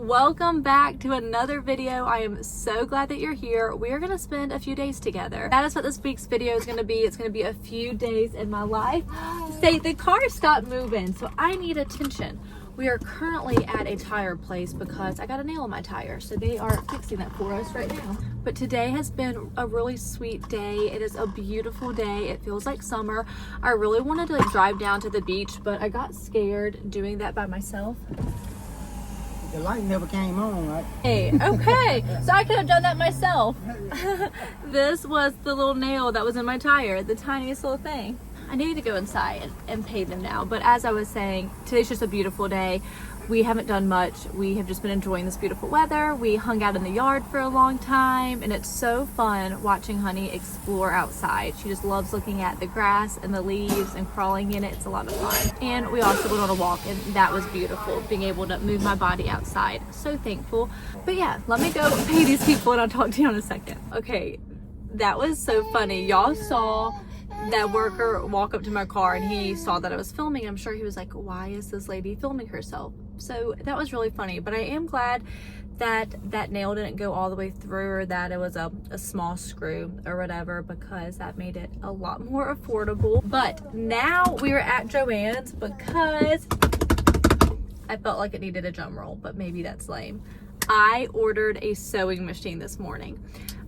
Welcome back to another video. I am so glad that you're here. We are going to spend a few days together. That is what this week's video is going to be. It's going to be a few days in my life. Say, the car stopped moving, so I need attention. We are currently at a tire place because I got a nail in my tire, so they are fixing that for us right now. But today has been a really sweet day. It is a beautiful day. It feels like summer. I really wanted to drive down to the beach, but I got scared doing that by myself. The light never came on, right? Hey, okay, so I could have done that myself. This was the little nail that was in my tire, the tiniest little thing. I need to go inside and pay them now, but as I was saying, today's just a beautiful day. We haven't done much. We have just been enjoying this beautiful weather. We hung out in the yard for a long time, and it's so fun watching Honey explore outside. She just loves looking at the grass and the leaves and crawling in it. It's a lot of fun. And we also went on a walk, and that was beautiful, being able to move my body outside. So thankful. But yeah, let me go pay these people and I'll talk to you in a second. Okay, that was so funny. Y'all saw that worker walk up to my car and he saw that I was filming. I'm sure he was like, why is this lady filming herself? So that was really funny, but I am glad that that nail didn't go all the way through, or that it was a small screw or whatever, because that made it a lot more affordable. But now we are at Joann's because I felt like it needed a drum roll, but maybe that's lame. I ordered a sewing machine this morning.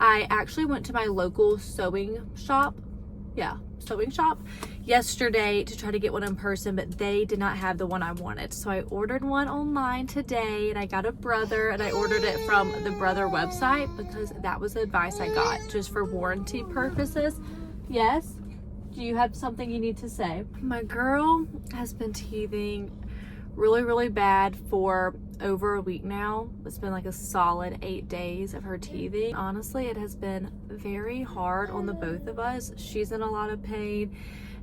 I actually went to my local sewing shop yesterday to try to get one in person, but they did not have the one I wanted. So I ordered one online today, and I got a Brother, and I ordered it from the Brother website because that was the advice I got, just for warranty purposes. Yes? Do you have something you need to say? My girl has been teething really bad for over a week now. It's been like a solid 8 days of her teething. Honestly, it has been very hard on the both of us. She's in a lot of pain,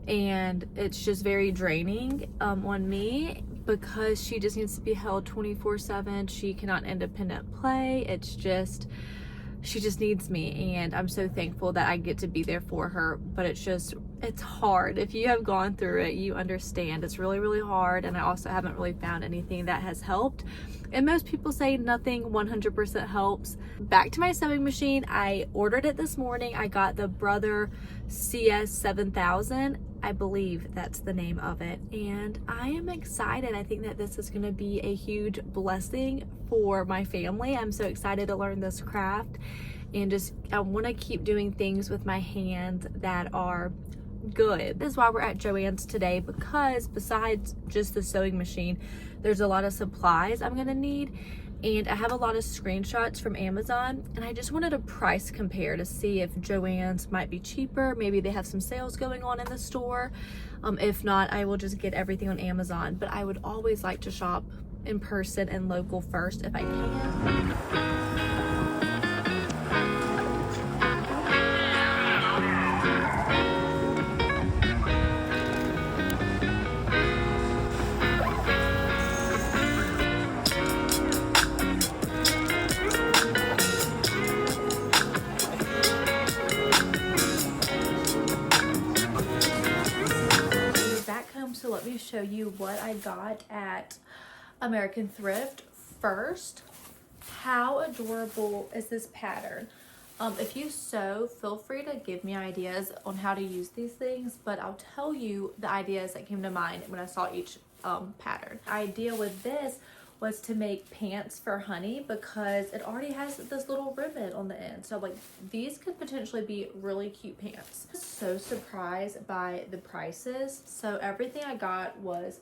and it's just very draining on me, because she just needs to be held 24/7. She cannot independent play. It's just, she just needs me, and I'm so thankful that I get to be there for her. But it's hard. If you have gone through it, you understand. It's really hard, and I also haven't really found anything that has helped. And most people say nothing 100% helps. Back to my sewing machine. I ordered it this morning. I got the Brother CS7000. I believe that's the name of it, and I am excited. I think that this is going to be a huge blessing for my family. I'm so excited to learn this craft, and I want to keep doing things with my hands that are good. This is why we're at Joann's today, because besides just the sewing machine, there's a lot of supplies I'm gonna need, and I have a lot of screenshots from Amazon, and I just wanted a price compare to see if Joann's might be cheaper. Maybe they have some sales going on in the store. If not, I will just get everything on Amazon, but I would always like to shop in person and local first if I can. So let me show you what I got at American Thrift first. How adorable is this pattern? If you sew, feel free to give me ideas on how to use these things, but I'll tell you the ideas that came to mind when I saw each pattern. The idea with this was to make pants for Honey, because it already has this little ribbon on the end. So like, these could potentially be really cute pants. So surprised by the prices. So everything I got was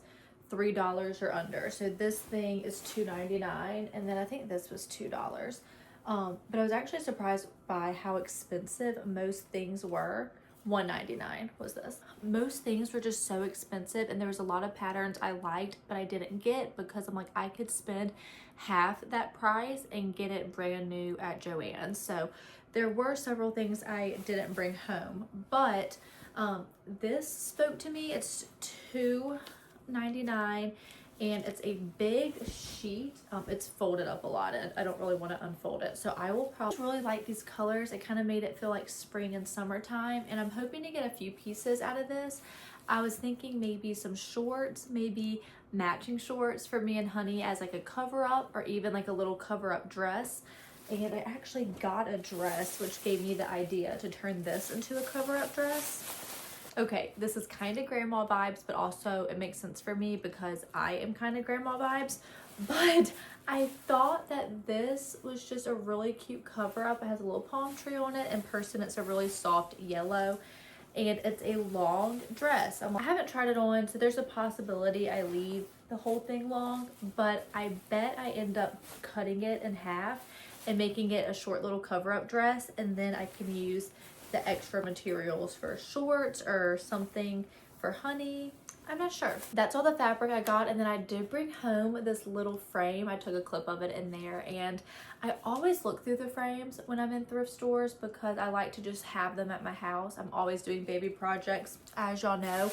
$3 or under. So this thing is $2.99, and then I think this was $2. But I was actually surprised by how expensive most things were. $1.99 was this. Most things were just so expensive, and there was a lot of patterns I liked but I didn't get, because I'm like, I could spend half that price and get it brand new at Joann's. So there were several things I didn't bring home, but this spoke to me. It's $2.99, and it's a big sheet. It's folded up a lot, and I don't really want to unfold it, so I will probably really like these colors. It kind of made it feel like spring and summertime, and I'm hoping to get a few pieces out of this. I was thinking maybe some shorts, maybe matching shorts for me and Honey as like a cover up, or even like a little cover up dress. And I actually got a dress, which gave me the idea to turn this into a cover up dress. Okay, this is kind of grandma vibes, but also it makes sense for me because I am kind of grandma vibes. But I thought that this was just a really cute cover up. It has a little palm tree on it. In person, it's a really soft yellow, and it's a long dress. I haven't tried it on, so there's a possibility I leave the whole thing long, but I bet I end up cutting it in half and making it a short little cover up dress, and then I can use the extra materials for shorts or something for Honey. I'm not sure. That's all the fabric I got, and then I did bring home this little frame. I took a clip of it in there, and I always look through the frames when I'm in thrift stores because I like to just have them at my house. I'm always doing baby projects, as y'all know.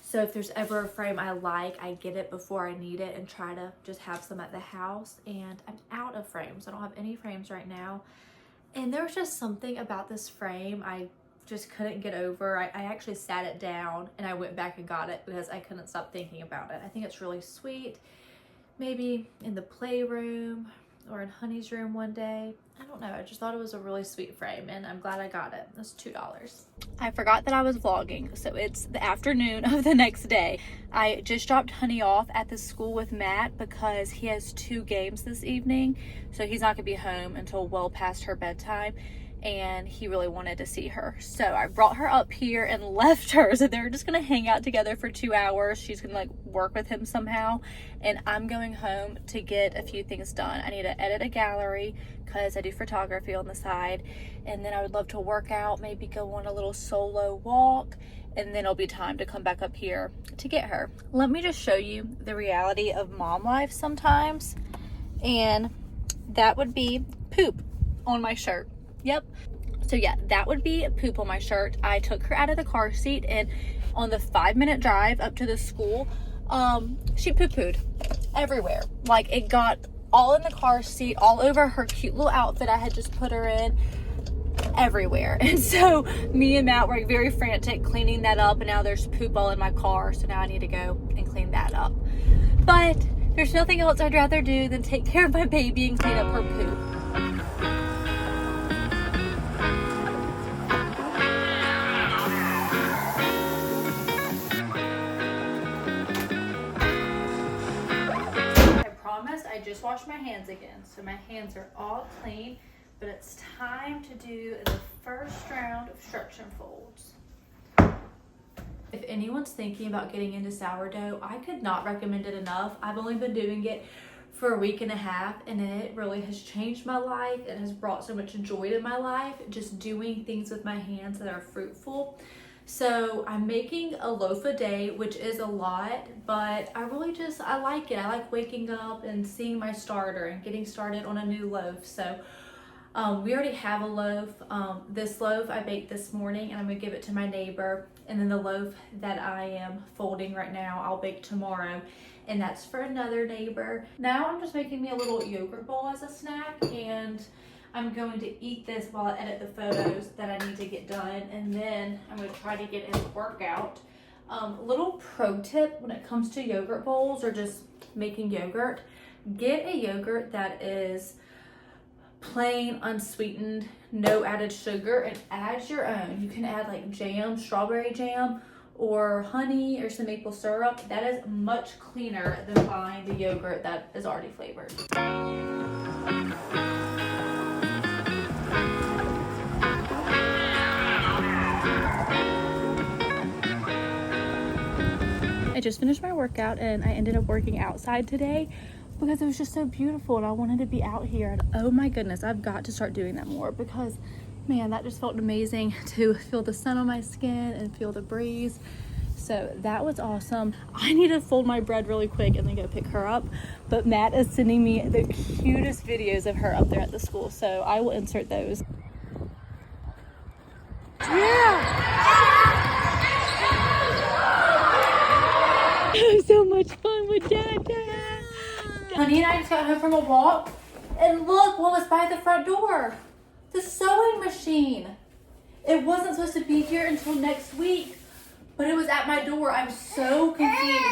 So if there's ever a frame I like, I get it before I need it and try to just have some at the house. And I'm out of frames. I don't have any frames right now. And there was just something about this frame I just couldn't get over. I actually sat it down and I went back and got it because I couldn't stop thinking about it. I think it's really sweet. Maybe in the playroom or in Honey's room one day. I don't know. I just thought it was a really sweet frame, and I'm glad I got it. It's $2. I forgot that I was vlogging, so it's the afternoon of the next day. I just dropped Honey off at the school with Matt because he has 2 games this evening, so he's not gonna be home until well past her bedtime, and he really wanted to see her. So I brought her up here and left her. So they're just gonna hang out together for 2 hours. She's gonna like work with him somehow, and I'm going home to get a few things done. I need to edit a gallery because I do photography on the side, and then I would love to work out, maybe go on a little solo walk, and then it'll be time to come back up here to get her. Let me just show you the reality of mom life sometimes, and that would be poop on my shirt. Yep. So yeah, that would be poop on my shirt. I took her out of the car seat, and on the 5-minute drive up to the school, she poo-pooed everywhere. Like, it got all in the car seat, all over her cute little outfit I had just put her in, everywhere. And so me and Matt were very frantic cleaning that up, and now there's poop all in my car, so now I need to go and clean that up. But there's nothing else I'd rather do than take care of my baby and clean up her poop. I just washed my hands again, so my hands are all clean, but it's time to do the first round of stretch and folds. If anyone's thinking about getting into sourdough, I could not recommend it enough. I've only been doing it for a week and a half, and it really has changed my life. It has brought so much joy to my life, just doing things with my hands that are fruitful. So I'm making a loaf a day, which is a lot, but I like it. I like waking up and seeing my starter and getting started on a new loaf. So we already have a loaf. This loaf I baked this morning, and I'm gonna give it to my neighbor. And then the loaf that I am folding right now, I'll bake tomorrow, and that's for another neighbor. Now I'm just making me a little yogurt bowl as a snack, and I'm going to eat this while I edit the photos that I need to get done, and then I'm going to try to get in the workout. Little pro tip when it comes to yogurt bowls or just making yogurt, get a yogurt that is plain, unsweetened, no added sugar, and add your own. You can add like jam, strawberry jam, or honey or some maple syrup. That is much cleaner than buying the yogurt that is already flavored. I just finished my workout, and I ended up working outside today because it was just so beautiful, and I wanted to be out here. And oh my goodness, I've got to start doing that more because, man, that just felt amazing to feel the sun on my skin and feel the breeze. So that was awesome. I need to fold my bread really quick and then go pick her up. But Matt is sending me the cutest videos of her up there at the school, so I will insert those. Yeah! So much fun with Dada. Honey and I just got home from a walk, and look what was by the front door. The sewing machine. It wasn't supposed to be here until next week, but it was at my door. I'm so confused.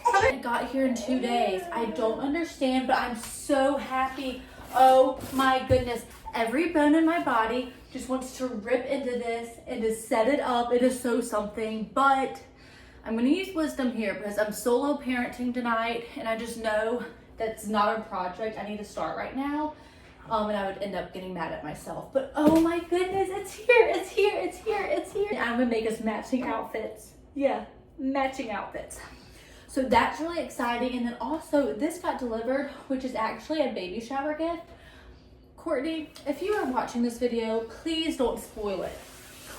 I got here in 2 days. I don't understand, but I'm so happy. Oh my goodness. Every bone in my body just wants to rip into this and to set it up. It is so something, but I'm going to use wisdom here because I'm solo parenting tonight, and I just know that's not a project I need to start right now. And I would end up getting mad at myself. But oh my goodness, it's here, it's here, it's here, it's here. And I'm gonna make us matching outfits. Yeah, matching outfits. So that's really exciting. And then also this got delivered, which is actually a baby shower gift. Courtney, if you are watching this video, please don't spoil it.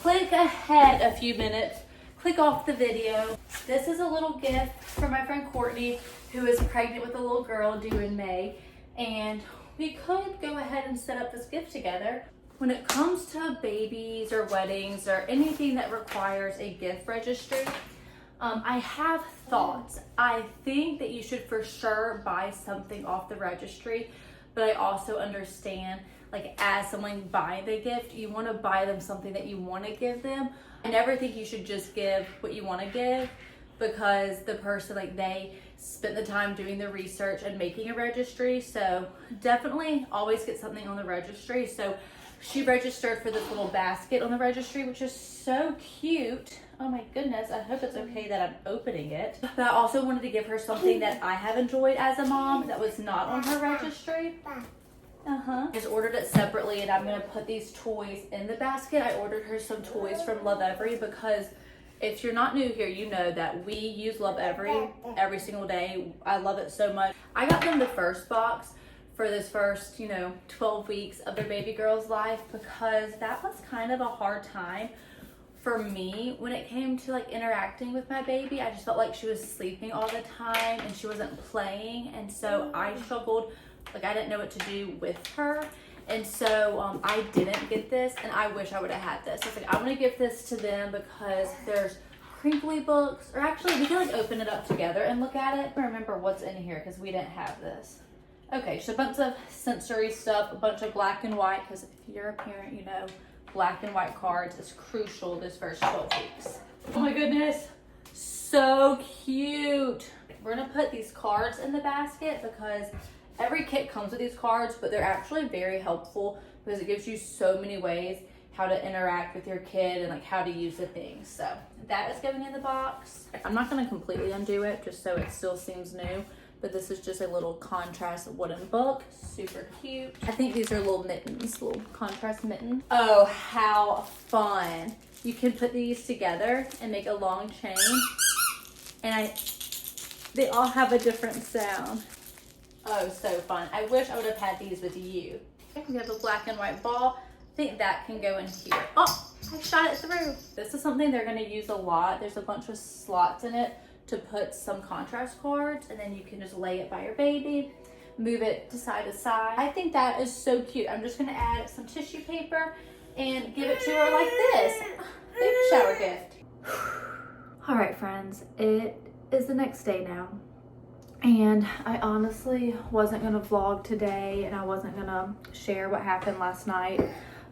Click ahead a few minutes, click off the video. This is a little gift from my friend Courtney, who is pregnant with a little girl due in May. And we could go ahead and set up this gift together. When it comes to babies or weddings or anything that requires a gift registry, I have thoughts. I think that you should for sure buy something off the registry, but I also understand, like, as someone buying the gift, you want to buy them something that you want to give them. I never think you should just give what you want to give, because the person, like, they spent the time doing the research and making a registry. So definitely always get something on the registry. So she registered for this little basket on the registry, which is so cute. Oh my goodness, I hope it's okay that I'm opening it. But I also wanted to give her something that I have enjoyed as a mom that was not on her registry. I just ordered it separately, and I'm gonna put these toys in the basket. I ordered her some toys from Love Every because if you're not new here, you know that we use Love every single day. I love it so much. I got them the first box for this first, 12 weeks of their baby girl's life, because that was kind of a hard time for me when it came to, like, interacting with my baby. I just felt like she was sleeping all the time and she wasn't playing, and so I struggled. Like, I didn't know what to do with her. And so I didn't get this, and I wish I would have had this. I was like, I want to give this to them because there's crinkly books, or actually we can, like, open it up together and look at it. I remember what's in here because we didn't have this. Okay, so a bunch of sensory stuff, a bunch of black and white, because if you're a parent, you know black and white cards is crucial this first 12 weeks. Oh my goodness, so cute. We're gonna put these cards in the basket because every kit comes with these cards, but they're actually very helpful because it gives you so many ways how to interact with your kid and, like, how to use the things. So that is going in the box. I'm not going to completely undo it just so it still seems new, but this is just a little contrast wooden book. Super cute. I think these are little mittens, little contrast mittens. Oh, how fun. You can put these together and make a long chain, and they all have a different sound. Oh, so fun. I wish I would have had these with you. We have a black and white ball. I think that can go in here. Oh, I shot it through. This is something they're going to use a lot. There's a bunch of slots in it to put some contrast cards, and then you can just lay it by your baby, move it to side. I think that is so cute. I'm just going to add some tissue paper and give it to her like this. Baby shower gift. All right, friends. It is the next day now. And I honestly wasn't gonna vlog today, and I wasn't gonna share what happened last night,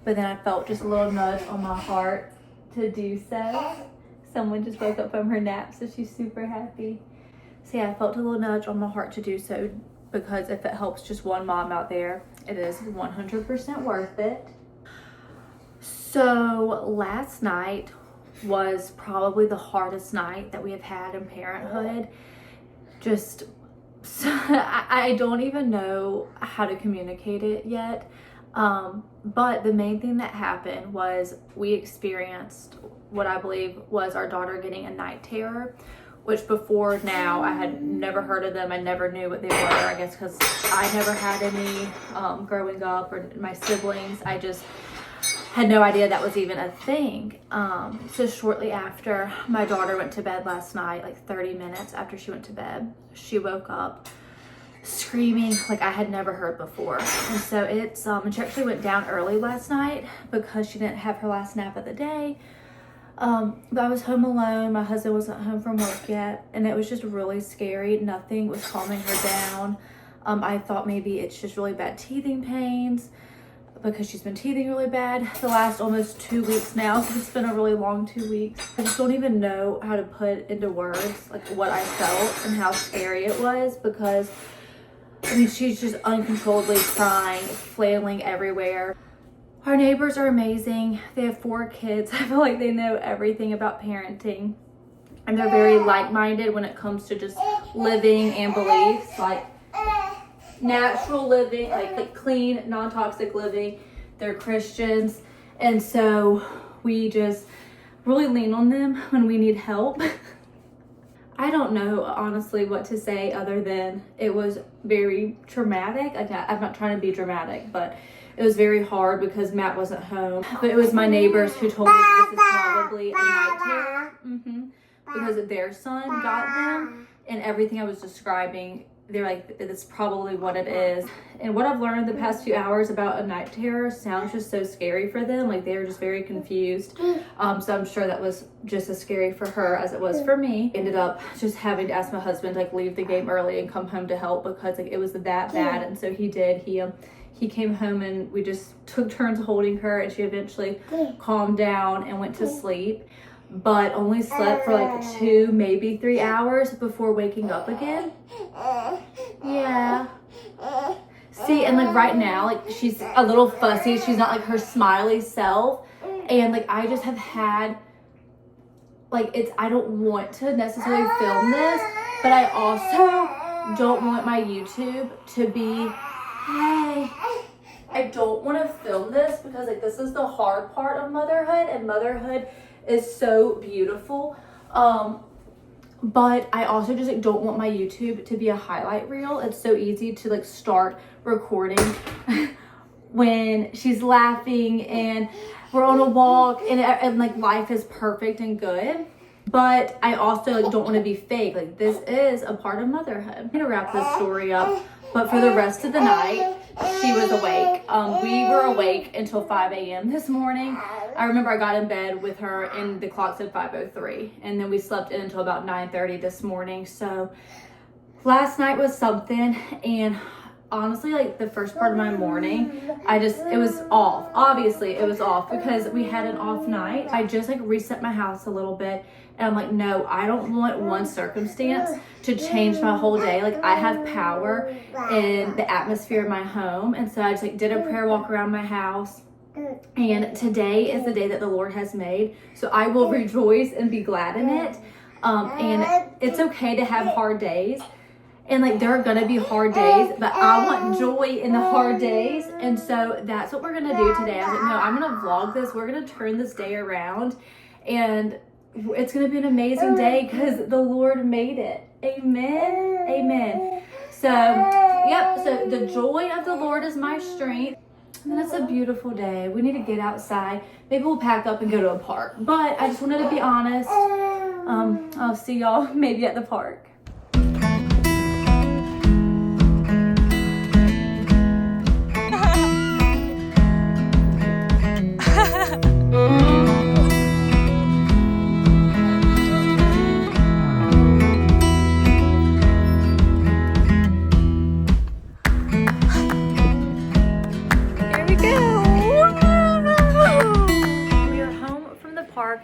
but then I felt just a little nudge on my heart to do so. Someone just woke up from her nap, so she's super happy. So yeah, I felt a little nudge on my heart to do so, because if it helps just one mom out there, it is 100% worth it. So last night was probably the hardest night that we have had in parenthood. Just, I don't even know how to communicate it yet. But the main thing that happened was we experienced what I believe was our daughter getting a night terror, which before now I had never heard of them. I never knew what they were, I guess because I never had any growing up, or my siblings. I just had no idea that was even a thing. So shortly after my daughter went to bed last night, like 30 minutes after she went to bed, she woke up screaming like I had never heard before. And so it's, and she actually went down early last night because she didn't have her last nap of the day. But I was home alone. My husband wasn't home from work yet, and it was just really scary. Nothing was calming her down. I thought maybe it's just really bad teething pains, because she's been teething really bad the last almost 2 weeks now. So it's been a really long 2 weeks. I just don't even know how to put into words like what I felt and how scary it was, because I mean, she's just uncontrollably crying, flailing everywhere. Our neighbors are amazing. They have 4 kids. I feel like they know everything about parenting, and they're very like-minded when it comes to just living and beliefs, like natural living, like clean, non-toxic living. They're Christians, and so we just really lean on them when we need help. I don't know honestly what to say other than it was very traumatic. I'm not trying to be dramatic, but it was very hard because Matt wasn't home. But it was my neighbors who told me this is probably a night terror, because their son got them, and everything I was describing, they're like, that's probably what it is. And what I've learned the past few hours about a night terror sounds just so scary for them. Like, they were just very confused. So I'm sure that was just as scary for her as it was for me. Ended up just having to ask my husband to like leave the game early and come home to help, because like it was that bad. And so he did. He came home, and we just took turns holding her, and she eventually calmed down and went to sleep, but only slept for like 2, maybe 3 hours before waking up again. Yeah. See, and like right now, like she's a little fussy. She's not like her smiley self. And like I just have had, like, I don't want to necessarily film this, but I also don't want my YouTube to be, hey, I don't want to film this because like this is the hard part of motherhood, and motherhood is so beautiful. But I also just like don't want my YouTube to be a highlight reel. It's so easy to like start recording when she's laughing and we're on a walk and like life is perfect and good. But I also like don't want to be fake. Like, this is a part of motherhood. I'm gonna wrap this story up, but for the rest of the night, she was awake. We were awake until 5 a.m. this morning. I remember I got in bed with her and the clock said 5:03, and then we slept in until about 9:30 this morning. So last night was something, and honestly, like the first part of my morning, it was off. Obviously it was off because we had an off night. I just like reset my house a little bit, and I'm like, no, I don't want one circumstance to change my whole day. Like, I have power in the atmosphere of my home. And so I just like did a prayer walk around my house. And today is the day that the Lord has made. So I will rejoice and be glad in it. And it's okay to have hard days. And like, there are gonna be hard days, but I want joy in the hard days. And so that's what we're gonna do today. I was like, no, I'm gonna vlog this. We're gonna turn this day around, and it's gonna be an amazing day because the Lord made it. Amen. Amen. So, yep. So the joy of the Lord is my strength. And it's a beautiful day. We need to get outside. Maybe we'll pack up and go to a park. But I just wanted to be honest. I'll see y'all maybe at the park.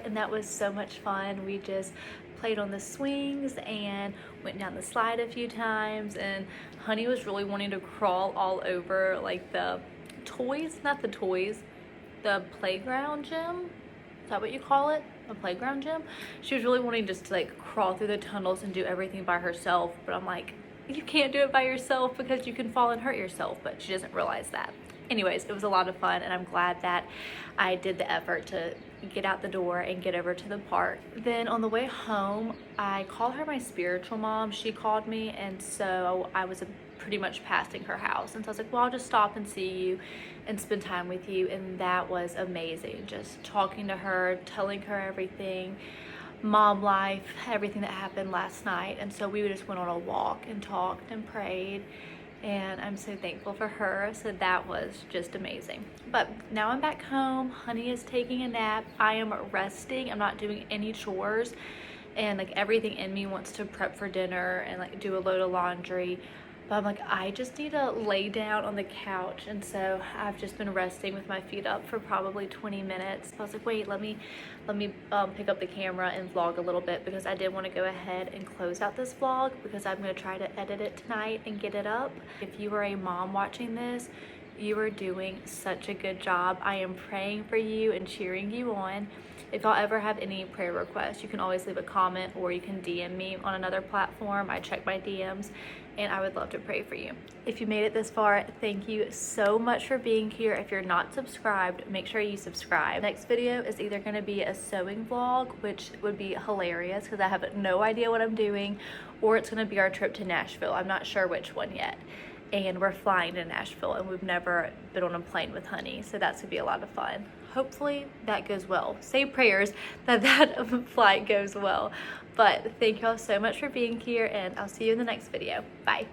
And that was so much fun. We just played on the swings and went down the slide a few times, and Honey was really wanting to crawl all over like the toys, not the toys, the playground gym. Is that what you call it? A playground gym? She was really wanting just to like crawl through the tunnels and do everything by herself, but I'm like, you can't do it by yourself because you can fall and hurt yourself, but she doesn't realize that. Anyways, it was a lot of fun, and I'm glad that I did the effort to get out the door and get over to the park. Then on the way home, I call her my spiritual mom. She called me, and so I was pretty much passing her house. And so I was like, well, I'll just stop and see you and spend time with you. And that was amazing. Just talking to her, telling her everything, mom life, everything that happened last night. And so we just went on a walk and talked and prayed. And I'm so thankful for her. So that was just amazing. But now I'm back home. Honey is taking a nap. I am resting. I'm not doing any chores. And like everything in me wants to prep for dinner and like do a load of laundry. But I'm like, I just need to lay down on the couch. And so I've just been resting with my feet up for probably 20 minutes. I was like, wait, let me pick up the camera and vlog a little bit, because I did want to go ahead and close out this vlog, because I'm going to try to edit it tonight and get it up. If you are a mom watching this, you are doing such a good job. I am praying for you and cheering you on. If y'all ever have any prayer requests, you can always leave a comment, or you can DM me on another platform. I check my DMs, and I would love to pray for you. If you made it this far, thank you so much for being here. If you're not subscribed, make sure you subscribe. Next video is either going to be a sewing vlog, which would be hilarious because I have no idea what I'm doing, or it's going to be our trip to Nashville. I'm not sure which one yet. And we're flying to Nashville, and we've never been on a plane with Honey, so that's gonna be a lot of fun. Hopefully that goes well. Say prayers that flight goes well. But thank y'all so much for being here, and I'll see you in the next video. Bye.